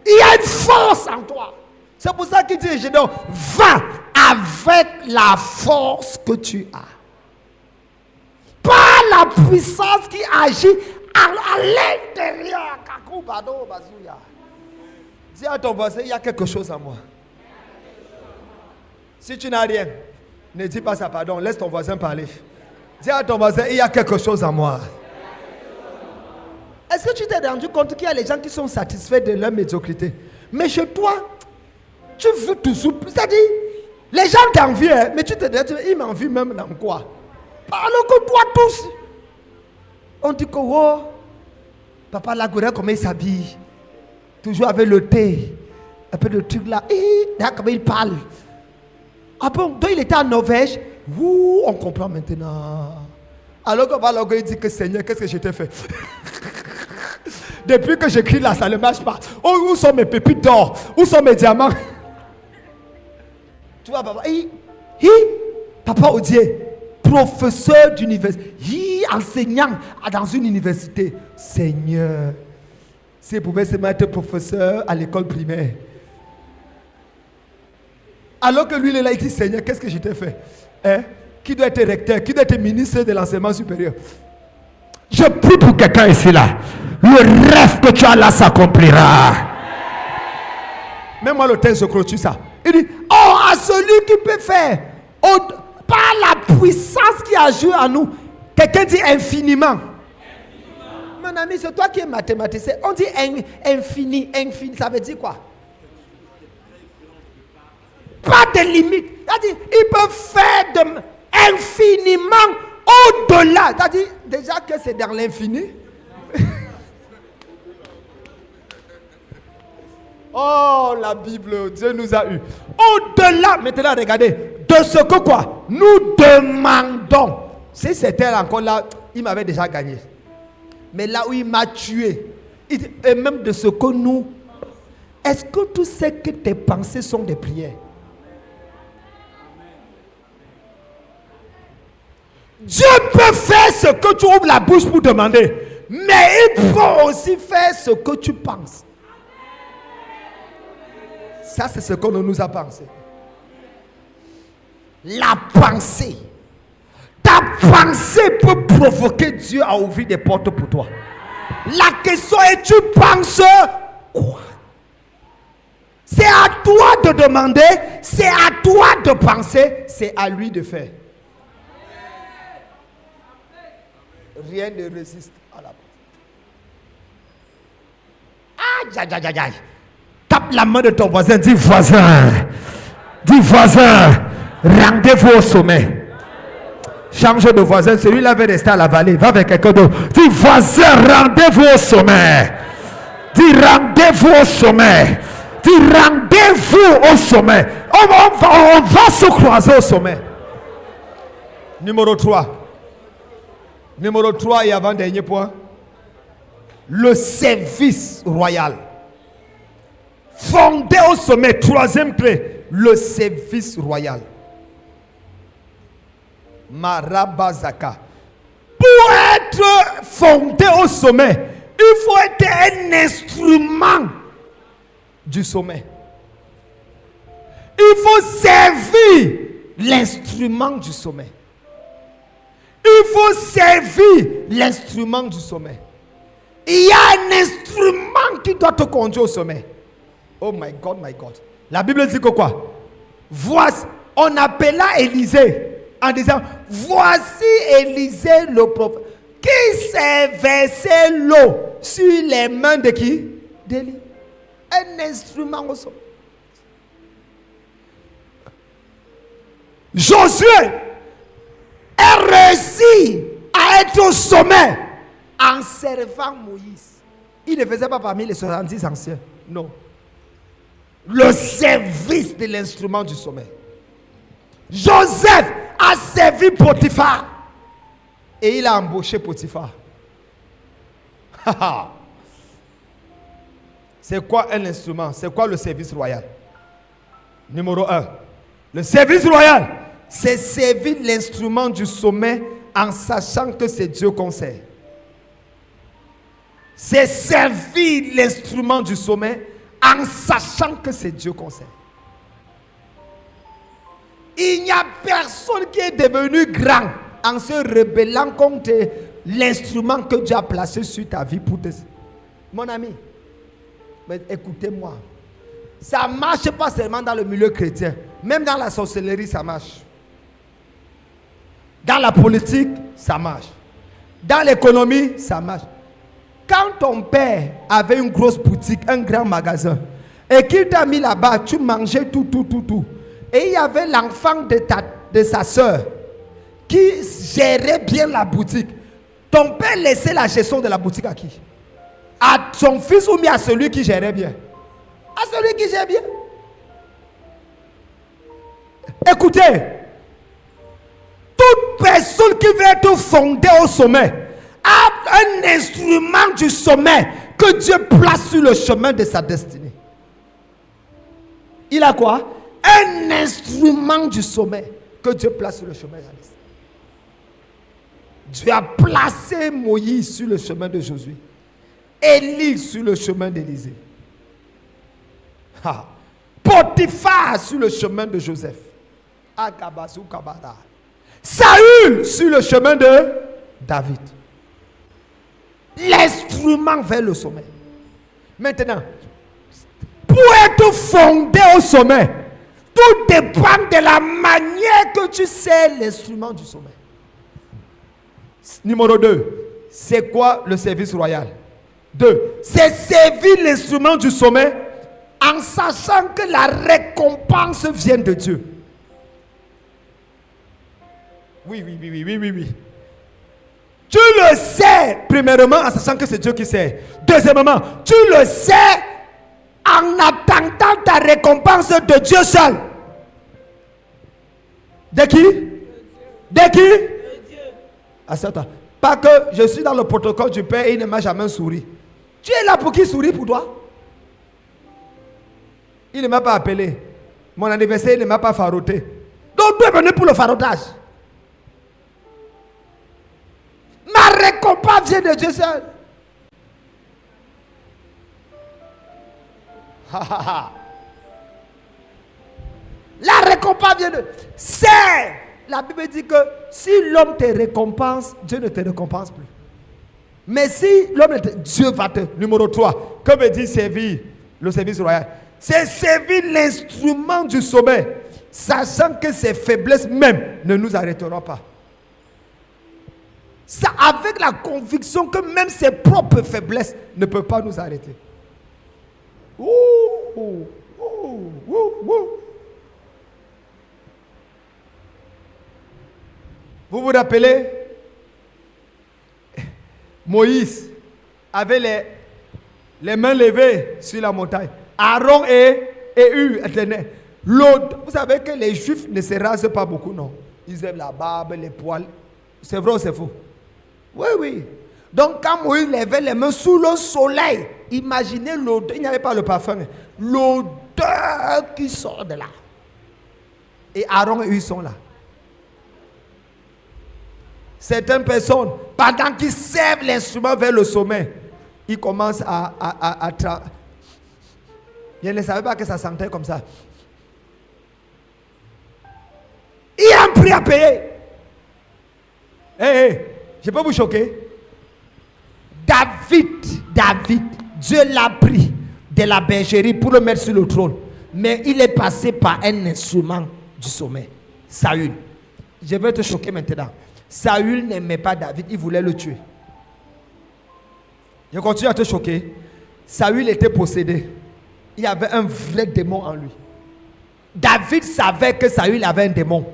Il y a une force en toi. C'est pour ça qu'il dit, Gédéon, va avec la force que tu as. Par la puissance qui agit à l'intérieur. Dis à ton voisin, il y a quelque chose en moi. Si tu n'as rien, ne dis pas ça, pardon, laisse ton voisin parler. Dis à ton voisin, il y a quelque chose en moi. Est-ce que tu t'es rendu compte qu'il y a les gens qui sont satisfaits de leur médiocrité? Mais chez toi, tu veux toujours plus. C'est-à-dire, les gens t'envient, mais tu te dis, ils m'envient même dans quoi? Alors que toi tous, On dit que, oh, papa Lagoura, comment il s'habille? Toujours avec le thé, un peu de truc là. Et regarde comment il parle. Ah bon, donc il était en Norvège. Ouh, on comprend maintenant. Alors que papa Lagoura dit que Seigneur, qu'est-ce que je t'ai fait? Depuis que j'écris là, ça ne marche pas. Oh, où sont mes pépites d'or? Où sont mes diamants? Tu vois, papa, papa Odier, professeur d'université, enseignant dans une université. Seigneur, s'il pouvait se mettre professeur à l'école primaire. Alors que lui, il est là, il dit, Seigneur, qu'est-ce que je t'ai fait? Qui doit être recteur? Qui doit être ministre de l'enseignement supérieur? Je prie pour quelqu'un ici là. Le rêve que tu as là s'accomplira. Même moi le texte, je clôture ça. Il dit, oh, à celui qui peut faire, par la puissance qui agit en nous. Quelqu'un dit infiniment. Mon ami, c'est toi qui es mathématicien. On dit infini, ça veut dire quoi? Pas de limite. C'est-à-dire, il peut faire infiniment au-delà. C'est-à-dire, déjà que c'est dans l'infini. Oh, la Bible, Dieu nous a eu. Au-delà, maintenant regardez, de ce que quoi? Nous demandons. Si c'était encore là, il m'avait déjà gagné. Mais là où il m'a tué, et même de ce que nous... Est-ce que tu sais que tes pensées sont des prières? Dieu peut faire ce que tu ouvres la bouche pour demander. Mais il peut aussi faire ce que tu penses. Ça, c'est ce qu'on nous a pensé. La pensée. Ta pensée peut provoquer Dieu à ouvrir des portes pour toi. La question est, tu penses quoi? C'est à toi de demander, c'est à toi de penser, c'est à lui de faire. Rien ne résiste à la porte. Aïe, aïe, aïe, aïe. Tape la main de ton voisin, dis voisin, rendez-vous au sommet. Change de voisin, celui-là veut rester à la vallée, va avec quelqu'un d'autre. Dis voisin, rendez-vous au sommet. Dis rendez-vous au sommet. Dis rendez-vous au sommet. On va se croiser au sommet. Numéro 3. Numéro 3 et avant-dernier point. Le service royal. Fondé au sommet, troisième clé, le service royal. Marabazaka. Pour être fondé au sommet, il faut être un instrument du sommet. Il faut servir l'instrument du sommet. Il faut servir l'instrument du sommet. Il y a un instrument qui doit te conduire au sommet. Oh my God, my God. La Bible dit que quoi? Voici, on appela Élisée en disant, voici Élisée le prophète qui s'est versé l'eau sur les mains de qui? D'Élie. Un instrument au sommet. Josué a réussi à être au sommet en servant Moïse. Il ne faisait pas parmi les 70 anciens. Non. Le service de l'instrument du sommet. Joseph a servi Potiphar. Et il a embauché Potiphar. C'est quoi un instrument? C'est quoi le service royal? Numéro 1. Le service royal, c'est servir l'instrument du sommet en sachant que c'est Dieu qu'on sert. C'est servir l'instrument du sommet en sachant que c'est Dieu qu'on sert. Il n'y a personne qui est devenu grand en se rebellant contre l'instrument que Dieu a placé sur ta vie pour te... Mon ami, mais écoutez-moi. Ça ne marche pas seulement dans le milieu chrétien. Même dans la sorcellerie, ça marche. Dans la politique, ça marche. Dans l'économie, ça marche. Quand ton père avait une grosse boutique, un grand magasin, et qu'il t'a mis là-bas, tu mangeais tout. Et il y avait l'enfant de sa soeur qui gérait bien la boutique. Ton père laissait la gestion de la boutique à qui? À son fils ou bien à celui qui gérait bien? À celui qui gère bien. Écoutez, toute personne qui veut être fondée au sommet a un instrument du sommet que Dieu place sur le chemin de sa destinée. Il a quoi? Un instrument du sommet que Dieu place sur le chemin de sa destinée. Dieu a placé Moïse sur le chemin de Josué, Élie sur le chemin d'Élisée, Potiphar sur le chemin de Joseph, Saül sur le chemin de David. L'instrument vers le sommet. Maintenant, pour être fondé au sommet, tout dépend de la manière que tu sais l'instrument du sommet. Numéro 2, c'est quoi le service royal? 2, c'est servir l'instrument du sommet en sachant que la récompense vient de Dieu. Oui. Tu le sais, premièrement, en sachant que c'est Dieu qui sait. Deuxièmement, tu le sais en attendant ta récompense de Dieu seul. De qui? De qui? Assure-toi. Pas que je suis dans le protocole du Père et il ne m'a jamais souri. Tu es là pour qui sourit pour toi? Il ne m'a pas appelé. Mon anniversaire, il ne m'a pas faroté. Donc tu es venu pour le farotage. Ma récompense vient de Dieu seul. La récompense vient de... C'est... La Bible dit que si l'homme te récompense, Dieu ne te récompense plus. Mais si l'homme te... Dieu va te... Numéro 3. Que veut dire servir le service royal? C'est servir l'instrument du sommet, sachant que ses faiblesses même ne nous arrêteront pas. Ça, avec la conviction que même ses propres faiblesses ne peuvent pas nous arrêter. Vous vous rappelez? Moïse avait les mains levées sur la montagne. Aaron et Hur tenaient. L'autre, vous savez que les Juifs ne se rasent pas beaucoup, non? Ils aiment la barbe, les poils. C'est vrai ou c'est faux? Oui. Donc quand Moïse levait les mains sous le soleil, imaginez l'odeur, il n'y avait pas le parfum, l'odeur qui sort de là. Et Aaron et Hur sont là. Certaines personnes, pendant qu'ils servent l'instrument vers le sommet, ils commencent à je ne savais pas que ça sentait comme ça. Il y a un prix à payer. Je peux vous choquer? David, Dieu l'a pris de la bergerie pour le mettre sur le trône. Mais il est passé par un instrument du sommet. Saül. Je vais te choquer maintenant. Saül n'aimait pas David, il voulait le tuer. Je continue à te choquer. Saül était possédé. Il y avait un vrai démon en lui. David savait que Saül avait un démon.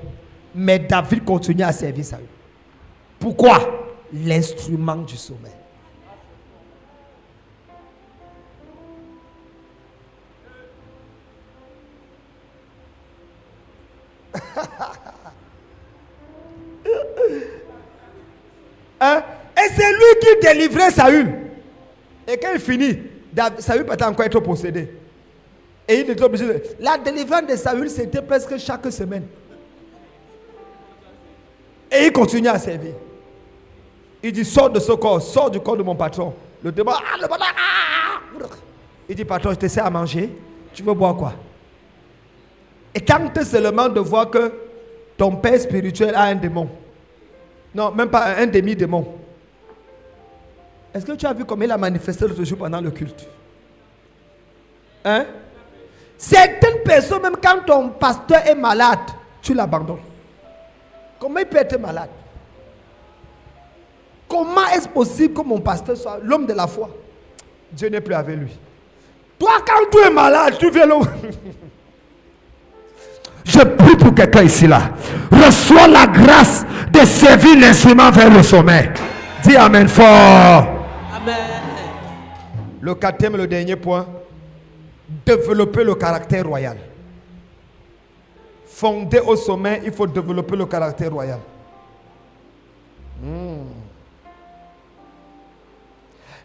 Mais David continuait à servir Saül. Pourquoi? L'instrument du sommet. Et c'est lui qui délivrait Saül. Et quand il finit, Saül peut encore être possédé. Et il était obligé de... La délivrance de Saül, c'était presque chaque semaine. Et il continue à servir. Il dit, sors de ce corps, sors du corps de mon patron. Le démon, il dit, patron, je te sers à manger. Tu veux boire quoi? Et quand seulement de voir que ton père spirituel a un démon. Non, même pas un demi-démon. Est-ce que tu as vu comment il a manifesté l'autre jour pendant le culte? Hein? Certaines personnes, même quand ton pasteur est malade, tu l'abandonnes. Comment il peut être malade? Comment est-ce possible que mon pasteur soit l'homme de la foi? Dieu n'est plus avec lui. Toi, quand tu es malade, tu viens là. Je prie pour quelqu'un ici là. Reçois la grâce de servir l'instrument vers le sommet. Dis Amen fort. Amen. Le quatrième et le dernier point. Développer le caractère royal. Fondé au sommet, il faut développer le caractère royal.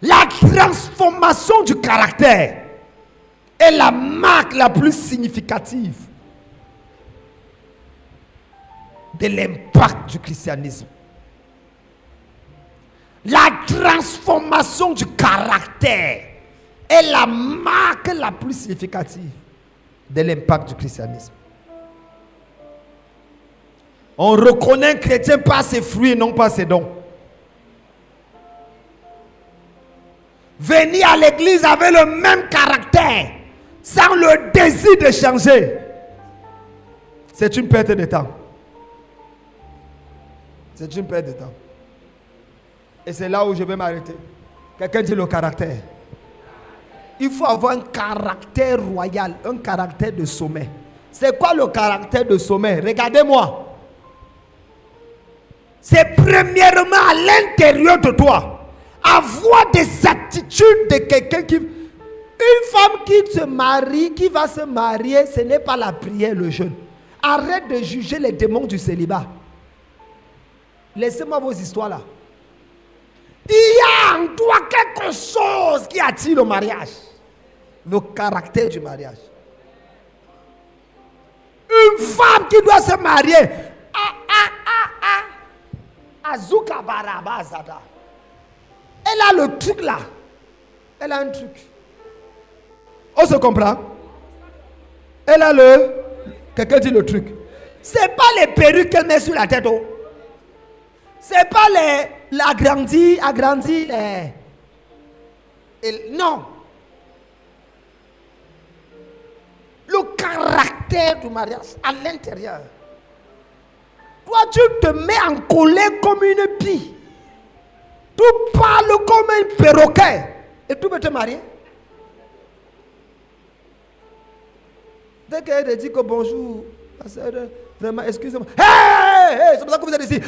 La transformation du caractère est la marque la plus significative de l'impact du christianisme. La transformation du caractère est la marque la plus significative de l'impact du christianisme. On reconnaît un chrétien par ses fruits et non par ses dons. Venir à l'église avec le même caractère, sans le désir de changer, c'est une perte de temps. C'est une perte de temps. Et c'est là où je vais m'arrêter. Quelqu'un dit le caractère. Il faut avoir un caractère royal, un caractère de sommet. C'est quoi le caractère de sommet? Regardez-moi. C'est premièrement à l'intérieur de toi. Avoir des attitudes de quelqu'un qui... Une femme qui se marie, qui va se marier, ce n'est pas la prière, le jeûne. Arrête de juger les démons du célibat. Laissez-moi vos histoires là. Il y a en toi quelque chose qui attire le mariage. Le caractère du mariage. Une femme qui doit se marier. Azuka Barabazada. Elle a le truc là. Elle a un truc. On se comprend? Elle a le... Quelqu'un dit le truc. C'est pas les perruques qu'elle met sur la tête. Oh. C'est pas les... Agrandi, les... Non. Le caractère du mariage à l'intérieur. Toi, tu te mets en colère comme une pie. Tu parles comme un perroquet. Et tu veux te marier. Dès qu'elle te dit que bonjour, vraiment, excusez-moi. Hey, c'est pour ça que vous êtes ici.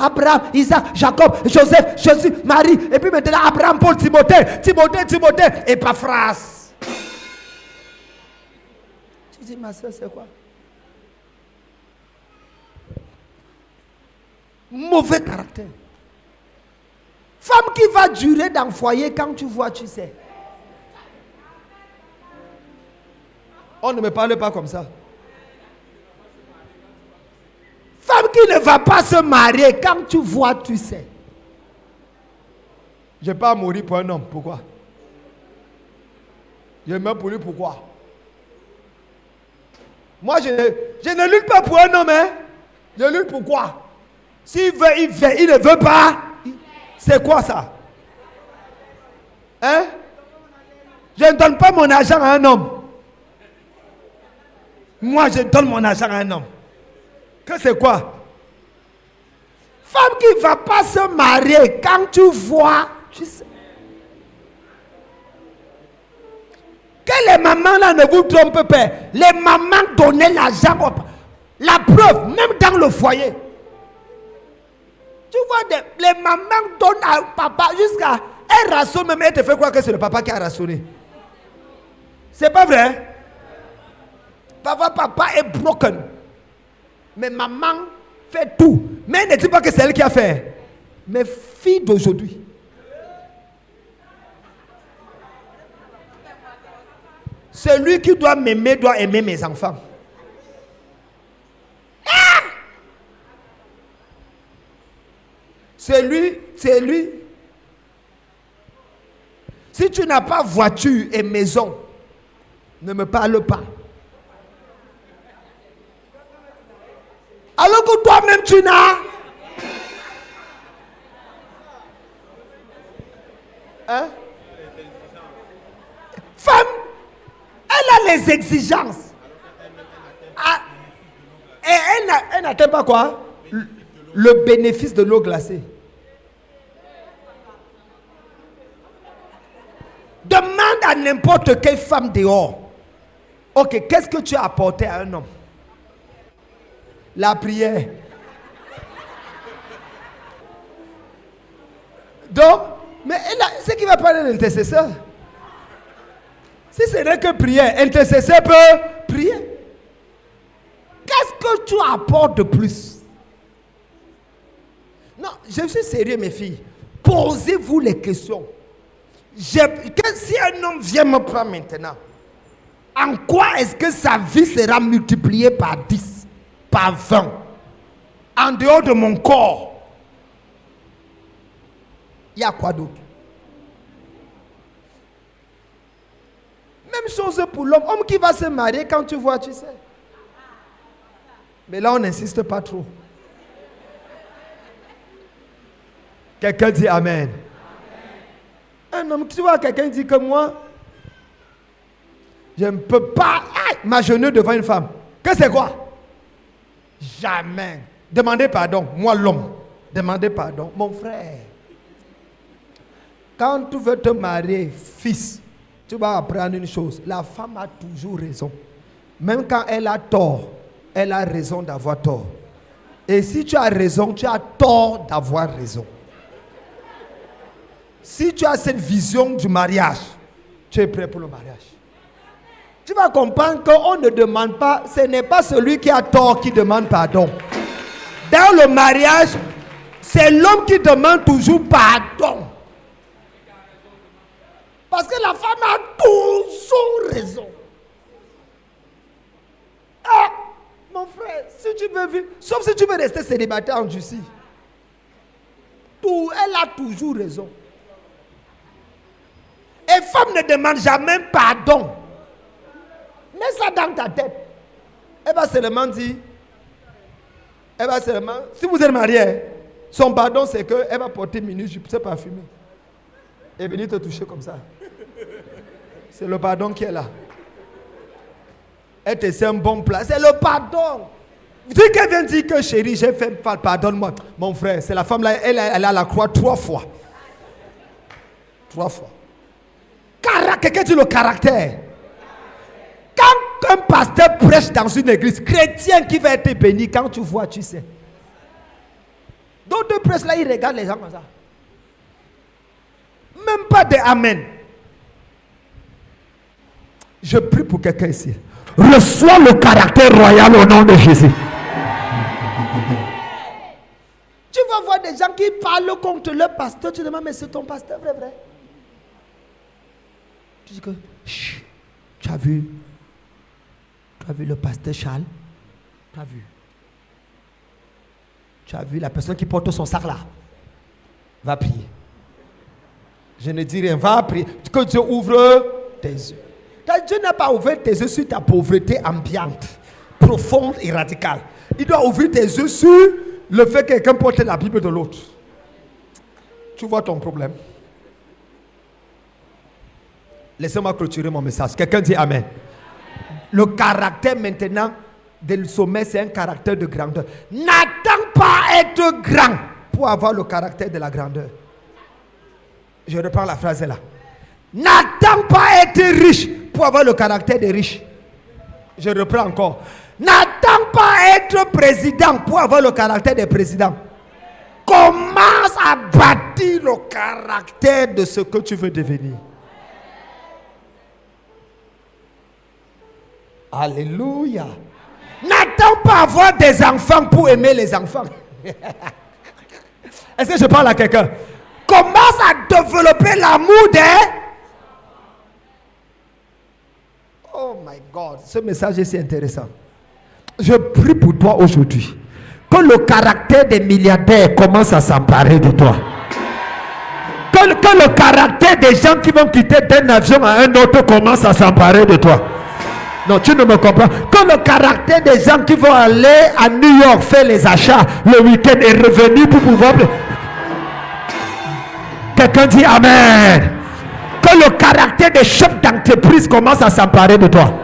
Abraham, Isaac, Jacob, Joseph, Jésus, Marie. Et puis maintenant, Abraham, Paul, Timothée. Et pas phrase. Tu dis, ma soeur, c'est quoi? Mauvais caractère. Femme qui va durer dans le foyer, quand tu vois, tu sais. On ne me parle pas comme ça. Femme qui ne va pas se marier, quand tu vois, tu sais. Je n'ai pas à mourir pour un homme. Pourquoi? Je meurs pour lui. Pourquoi? Moi, je ne lutte pas pour un homme. Hein? Je lutte pour quoi? S'il veut, il fait. Il ne veut pas. C'est quoi ça? Hein? Je ne donne pas mon argent à un homme. Moi, je donne mon argent à un homme. Que c'est quoi? Femme qui ne va pas se marier, quand tu vois, tu sais. Que les mamans là ne vous trompent pas. Les mamans donnaient l'argent. La preuve, même dans le foyer. Tu vois, les mamans donnent à papa jusqu'à... Elle rationne même, elle te fait croire que c'est le papa qui a rationné. C'est pas vrai? Papa est broken. Mais maman fait tout. Mais elle ne dit pas que c'est elle qui a fait. Mes filles d'aujourd'hui. Celui qui doit m'aimer doit aimer mes enfants. Ah! C'est lui. Si tu n'as pas voiture et maison, ne me parle pas. Alors que toi-même tu n'as. Hein? Femme, elle a les exigences. Et elle n'atteint pas quoi? Le bénéfice de l'eau glacée. Demande à n'importe quelle femme dehors. Ok, qu'est-ce que tu as apporté à un homme? La prière. Donc, mais c'est qui va parler d'intercesseur. Si ce n'est que prière, intercesseur peut prier. Qu'est-ce que tu apportes de plus? Non, je suis sérieux, mes filles. Posez-vous les questions. Si un homme vient me prendre maintenant, en quoi est-ce que sa vie sera multipliée par 10, par 20, en dehors de mon corps? Il y a quoi d'autre? Même chose pour l'homme. Homme qui va se marier, quand tu vois, tu sais. Mais là, on n'insiste pas trop. Quelqu'un dit Amen. Un homme, tu vois, quelqu'un dit que moi, je ne peux pas m'agenouiller devant une femme. Que c'est quoi? Jamais. Demandez pardon. Moi, l'homme. Demandez pardon. Mon frère. Quand tu veux te marier, fils, tu vas apprendre une chose. La femme a toujours raison. Même quand elle a tort, elle a raison d'avoir tort. Et si tu as raison, tu as tort d'avoir raison. Si tu as cette vision du mariage, tu es prêt pour le mariage. Tu vas comprendre qu'on ne demande pas, ce n'est pas celui qui a tort qui demande pardon. Dans le mariage, c'est l'homme qui demande toujours pardon. Parce que la femme a toujours raison. Ah, mon frère, si tu veux vivre, sauf si tu veux rester célibataire en Russie, elle a toujours raison. Et femme ne demande jamais pardon. Mets ça dans ta tête. Elle va seulement dire, si vous êtes marié, son pardon c'est qu'elle va porter minute, je ne sais pas fumer. Et venir te toucher comme ça. C'est le pardon qui est là. Elle te sait un bon plat. C'est le pardon. Dès qu'elle vient dire que chérie, j'ai fait, pardonne-moi. Mon frère, c'est la femme là, elle a la croix 3 fois. 3 fois. Quelqu'un dit le caractère. Quand un pasteur prêche dans une église, chrétien qui va être béni, quand tu vois, tu sais. D'autres prêches là, ils regardent les gens comme ça. Même pas de amen. Je prie pour quelqu'un ici. Reçois le caractère royal au nom de Jésus. Tu vas voir des gens qui parlent contre le pasteur. Tu demandes, mais c'est ton pasteur, vrai? Tu dis que, chut, tu as vu le pasteur Charles? Tu as vu la personne qui porte son sac là? Va prier. Je ne dis rien, va prier. Que Dieu ouvre tes yeux. Dieu n'a pas ouvert tes yeux sur ta pauvreté ambiante, profonde et radicale. Il doit ouvrir tes yeux sur le fait que quelqu'un porte la Bible de l'autre. Tu vois ton problème. Laissez-moi clôturer mon message. Quelqu'un dit Amen. Le caractère maintenant du sommet, c'est un caractère de grandeur. N'attends pas à être grand pour avoir le caractère de la grandeur. Je reprends la phrase là. N'attends pas à être riche pour avoir le caractère des riches. Je reprends encore. N'attends pas à être président pour avoir le caractère des présidents. Commence à bâtir le caractère de ce que tu veux devenir. Alléluia. N'attends pas à avoir des enfants pour aimer les enfants. Est-ce que je parle à quelqu'un? Commence à développer l'amour des... Oh my God, ce message est si intéressant. Je prie pour toi aujourd'hui. Que le caractère des milliardaires commence à s'emparer de toi. Que le caractère des gens qui vont quitter d'un avion à un autre commence à s'emparer de toi. Non, tu ne me comprends. Que le caractère des gens qui vont aller à New York faire les achats le week-end et revenir pour pouvoir... Quelqu'un dit Amen. Que le caractère des chefs d'entreprise commence à s'emparer de toi.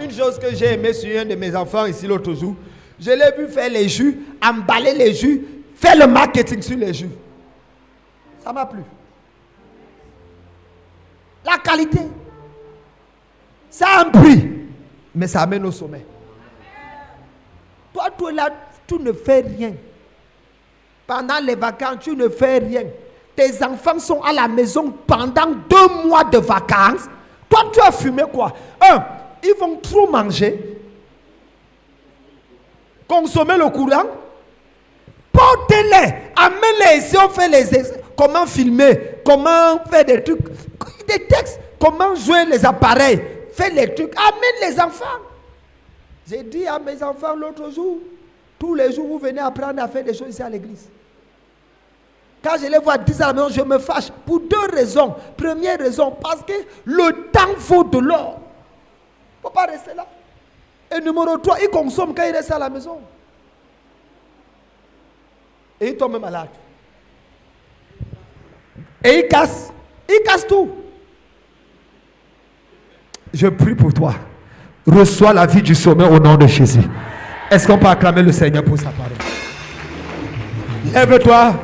Une chose que j'ai aimé sur un de mes enfants ici l'autre jour, je l'ai vu faire les jus, emballer les jus, faire le marketing sur les jus. Ça m'a plu. La qualité. Ça a un prix, mais ça amène au sommet. Toi, tu es là, tu ne fais rien. Pendant les vacances, tu ne fais rien. Tes enfants sont à la maison pendant 2 mois de vacances. Toi, tu as fumé quoi? Ils vont trop manger. Consommer le courant. Portez-les. Amenez-les ici. On fait comment filmer. Comment faire des trucs. Des textes. Comment jouer les appareils. Faire les trucs. Amène les enfants. J'ai dit à mes enfants l'autre jour. Tous les jours, vous venez apprendre à faire des choses ici à l'église. Quand je les vois 10 à la maison, je me fâche pour 2 raisons. Première raison, parce que le temps vaut de l'or. Il ne faut pas rester là. Et numéro 3, ils consomment quand ils restent à la maison. Et ils tombent malades. Et ils cassent. Ils cassent tout. Je prie pour toi. Reçois la vie du sommet au nom de Jésus. Est-ce qu'on peut acclamer le Seigneur pour sa parole? Lève-toi.